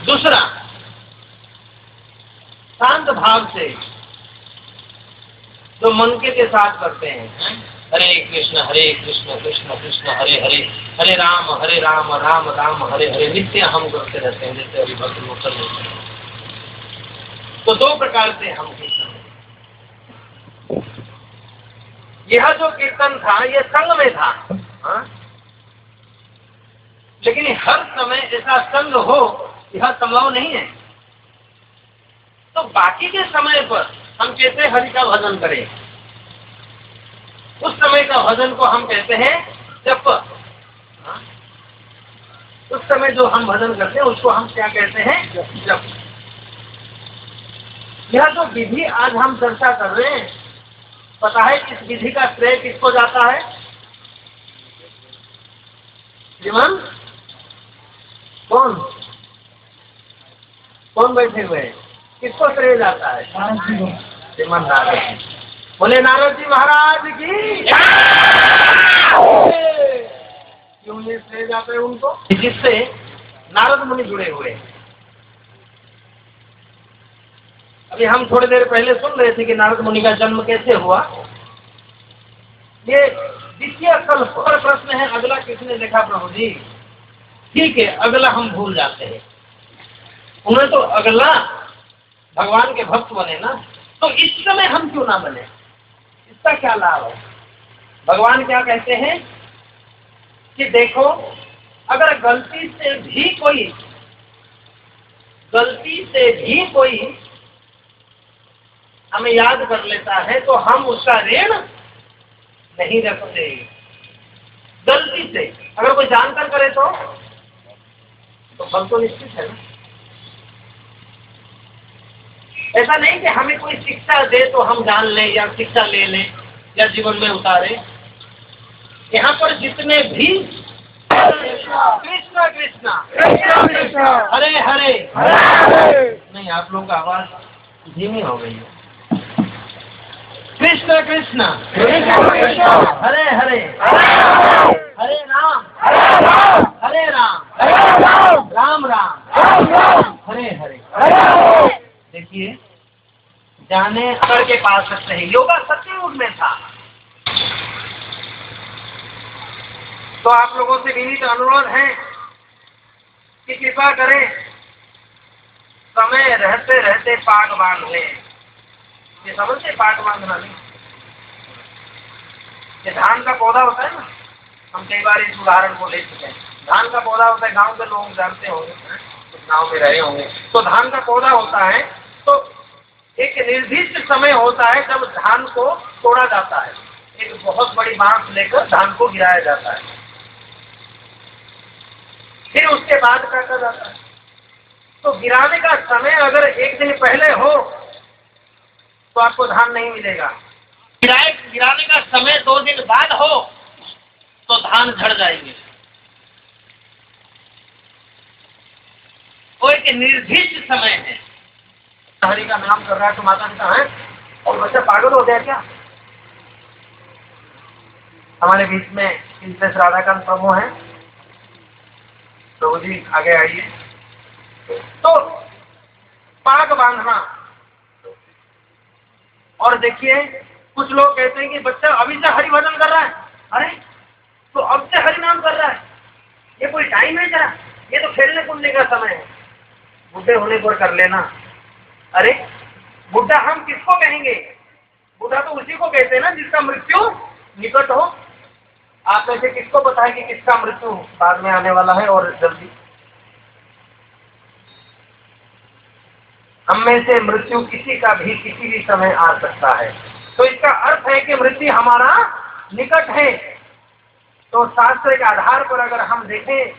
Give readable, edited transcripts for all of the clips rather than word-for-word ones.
दूसरा, शांत भाव से जो मन के साथ करते हैं, हरे कृष्ण कृष्ण कृष्ण हरे हरे, हरे राम राम राम हरे हरे, नित्य हम करते रहते हैं, जैसे अभी भक्त लोग कर लेते हैं। तो दो प्रकार से हम कीर्तन, यह जो कीर्तन था यह संग में था, हा? लेकिन हर समय ऐसा संग हो यह संभव नहीं है। तो बाकी के समय पर हम कैसे हरि का भजन करें? उस समय का भजन को हम कहते हैं जप। उस समय जो हम भजन करते हैं उसको हम क्या कहते हैं? जप। यह जो विधि आज हम चर्चा कर रहे हैं, पता है इस विधि का श्रेय किसको जाता है? श्रीमान कौन कौन बैठे हुए हैं? किसको श्रेय जाता है? श्रीमान नारद जी। बोले नारद जी महाराज की। क्यों ये श्रेय जाते हैं उनको? जिससे नारद मुनि जुड़े हुए हैं। अभी हम थोड़ी देर पहले सुन रहे थे कि नारद मुनि का जन्म कैसे हुआ। ये द्वितीय कल्प और प्रश्न है, अगला किसने देखा प्रभु जी? ठीक है, अगला हम भूल जाते हैं। उन्हें तो अगला भगवान के भक्त बने ना, तो इस समय हम क्यों ना बने? इसका क्या लाभ है? भगवान क्या कहते हैं कि देखो, अगर गलती से भी कोई हमें याद कर लेता है तो हम उसका ऋण नहीं रखते। गलती से अगर कोई जानकर करे तो फल तो निश्चित है ना। ऐसा नहीं कि हमें कोई शिक्षा दे तो हम जान लें या शिक्षा ले लें या जीवन में उतारे। यहाँ पर जितने भी कृष्णा कृष्णा हरे हरे, नहीं आप लोगों का आवाज धीमी हो गई है। कृष्ण कृष्ण हरे हरे, हरे राम राम राम हरे हरे। देखिए, जाने अगर के पास सकते हैं, योगा सत्ययुग में था। तो आप लोगों से विनीत अनुरोध है कि कृपा करें, समय रहते रहते पाग बांध लें। ये समझते पाग बांधना नहीं, ये धान का पौधा होता है ना, हम कई बार इस उदाहरण को ले चुके हैं। धान का पौधा होता है, गांव के लोग जानते होंगे, गांव में रहे होंगे। तो धान का पौधा होता है तो एक निर्दिष्ट समय होता है जब धान को तोड़ा जाता है। एक बहुत बड़ी बांस लेकर धान को गिराया जाता है, फिर उसके बाद काटा जाता है। तो गिराने का समय अगर एक दिन पहले हो तो आपको धान नहीं मिलेगा। गिराने का समय 2 दिन बाद हो तो धान झड़ जाएंगे। वो एक निर्दिष्ट समय है। हरि का नाम कर रहा है तो माता पिता है और बच्चा पागल हो गया क्या? हमारे बीच में प्रिंसेस राधाकांत प्रभु हैं, प्रभु जी आगे आइए। तो पाग बांधना, और देखिए कुछ लोग कहते हैं कि बच्चा अभी से हरि भजन कर रहा है। अरे तो अब से हरि नाम कर रहा है, ये कोई टाइम है क्या? ये तो खेलने कूदने का समय है, बुढ़े होने पर कर लेना। अरे बुढ़ा हम किसको कहेंगे? बुढ़ा तो उसी को कहते हैं ना जिसका मृत्यु निकट हो। आप में से किसको पता है कि किसका मृत्यु बाद में आने वाला है और जल्दी? हम में से मृत्यु किसी का भी किसी भी समय आ सकता है। तो इसका अर्थ है कि मृत्यु हमारा निकट है। तो शास्त्र के आधार पर अगर हम देखें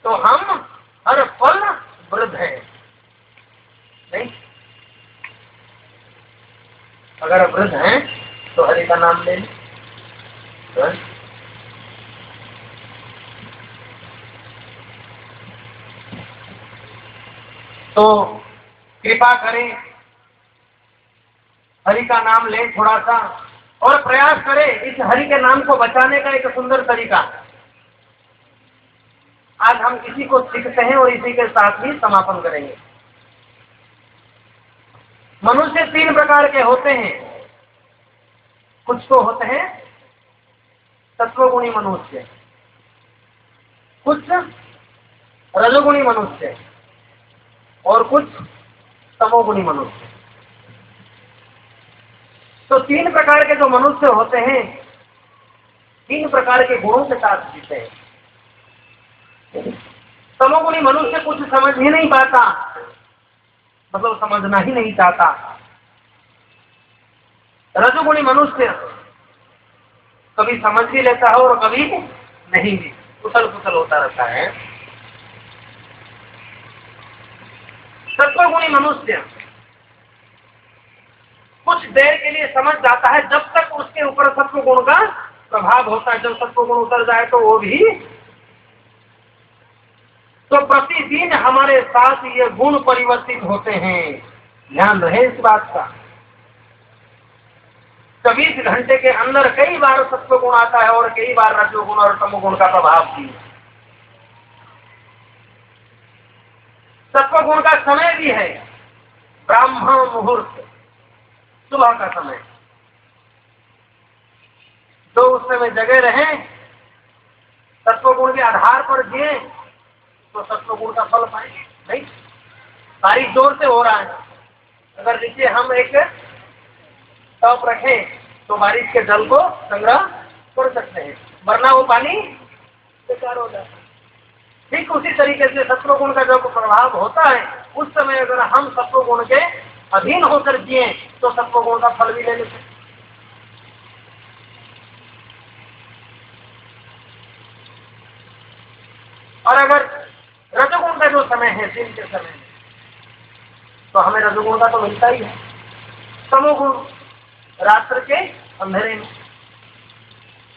तो हम हर पल वृद्ध हैं, नहीं? अगर वृद्ध हैं तो हरि का नाम ले लें। तो कृपा करें, हरि का नाम लें थोड़ा सा और प्रयास करें इस हरि के नाम को बचाने का एक सुंदर तरीका। आज हम इसी को सीखते हैं और इसी के साथ ही समापन करेंगे। मनुष्य 3 प्रकार के होते हैं। कुछ तो होते हैं सत्वगुणी मनुष्य, कुछ रजोगुणी मनुष्य और कुछ तमोगुणी मनुष्य। तो 3 प्रकार के जो मनुष्य होते हैं 3 प्रकार के गुणों के साथ जीते हैं। तमोगुणी मनुष्य कुछ समझ ही नहीं पाता, मतलब समझना ही नहीं चाहता। रजोगुणी मनुष्य कभी समझ भी लेता है और कभी नहीं भी, कुशल कुशल होता रहता है। सत्वगुणी मनुष्य कुछ देर के लिए समझ जाता है, जब तक उसके ऊपर सत्वगुण का प्रभाव होता है। जब सत्वगुण उतर जाए तो वो भी। तो प्रतिदिन हमारे साथ ये गुण परिवर्तित होते हैं, ध्यान रहे इस बात का। 24 घंटे के अंदर कई बार सत्वगुण आता है और कई बार रजोगुण और तमोगुण का प्रभाव भी। सत्वगुण का समय भी है ब्राह्मण मुहूर्त, सुबह का समय। तो उस समय जगे रहें, सत्वगुण के आधार पर जिए तो सत्वगुण का फल पाएंगे। नहीं, बारिश जोर से हो रहा है, अगर नीचे हम एक टॉप रखें तो बारिश के जल को संग्रह कर सकते हैं, वरना वो पानी बेकार हो जाता है। ठीक उसी तरीके से सत्वगुण का जब प्रभाव होता है उस समय अगर हम सत्वगुण के अधीन होकर जिए तो सत्वगुण का फल भी ले लेते हैं। और अगर रजोगुण का जो समय है दिन के समय में, तो हमें रजोगुण का तो मिलता ही है। तमोगुण रात्र के अंधेरे में,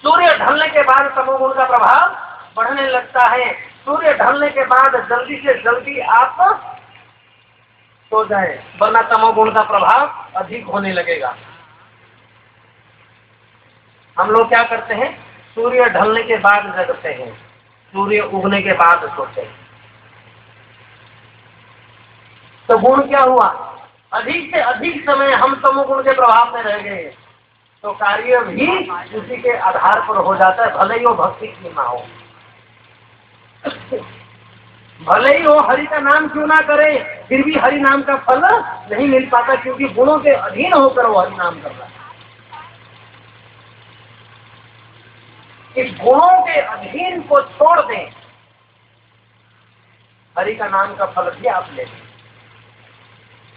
सूर्य ढलने के बाद तमोगुण का प्रभाव बढ़ने लगता है। सूर्य ढलने के बाद जल्दी से जल्दी आप सो जाए, वरना तमोगुण का प्रभाव अधिक होने लगेगा। हम लोग क्या करते हैं, सूर्य ढलने के बाद जगते हैं, सूर्य उगने के बाद सोते हैं। तो गुण क्या हुआ, अधिक से अधिक समय हम तमोगुण के प्रभाव में रह गए, तो कार्य भी उसी के आधार पर हो जाता है, भले ही वो भक्ति क्यों ना हो, भले ही वो हरि का नाम क्यों ना करे, फिर भी हरि नाम का फल नहीं मिल पाता, क्योंकि गुणों के अधीन होकर वो हरि नाम कर रहा है। इस गुणों के अधीन को छोड़ दें, हरि का नाम का फल भी आप ले।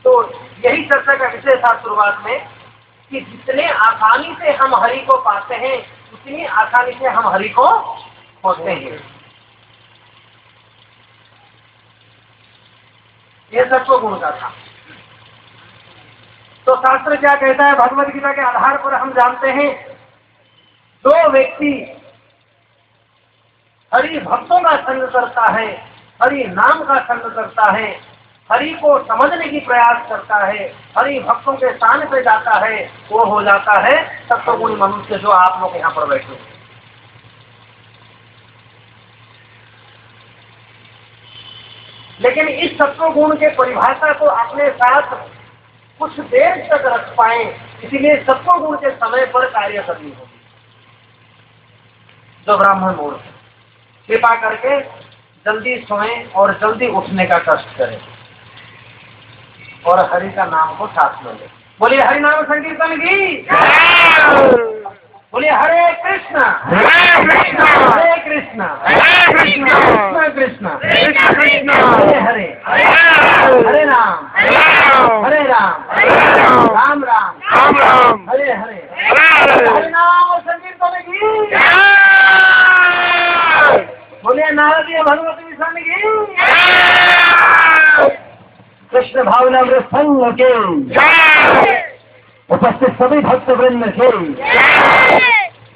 तो यही चर्चा का विषय था शुरुआत में कि जितने आसानी से हम हरि को पाते हैं उतनी आसानी से हम हरि को खोते हैं। ये सत्वगुण का था। तो शास्त्र क्या कहता है, भगवद गीता के आधार पर हम जानते हैं, 2 व्यक्ति हरि भक्तों का संग करता है, हरि नाम का संग करता है, हरि को समझने की प्रयास करता है, हरि भक्तों के स्थान पे जाता है, वो हो जाता है सत्वगुणी मनुष्य, जो आप लोग यहाँ पर बैठे। लेकिन इस सत्वगुण के परिभाषा को अपने साथ कुछ देर तक रख पाए, इसीलिए सत्वगुण के समय पर कार्य करनी होगी। जो ब्राह्मण मुहूर्त, कृपा करके जल्दी सोएं और जल्दी उठने का कष्ट करें और हरि का नाम को साथ में लें। बोलिए हरि नाम संकीर्तन की, बोलिए हरे कृष्णा हरे कृष्णा कृष्ण कृष्ण हरे हरे हरे राम राम राम हरे हरे। हरि नाम संकीर्तन की, बोलिए नारदीय भगवती संघ की, कृष्ण भावना संघ के उपस्थित सभी भक्त वृंद के,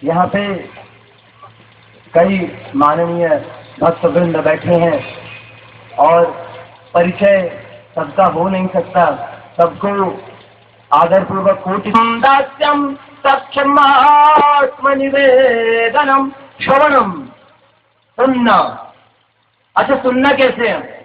यहाँ पे कई माननीय भक्त वृंद बैठे हैं और परिचय सबका हो नहीं सकता, सबको आदर पूर्वक कोटि दास्यम सक्षमात्म निवेदनम श्रवणम सुनना अच्छा, सुनना कैसे है?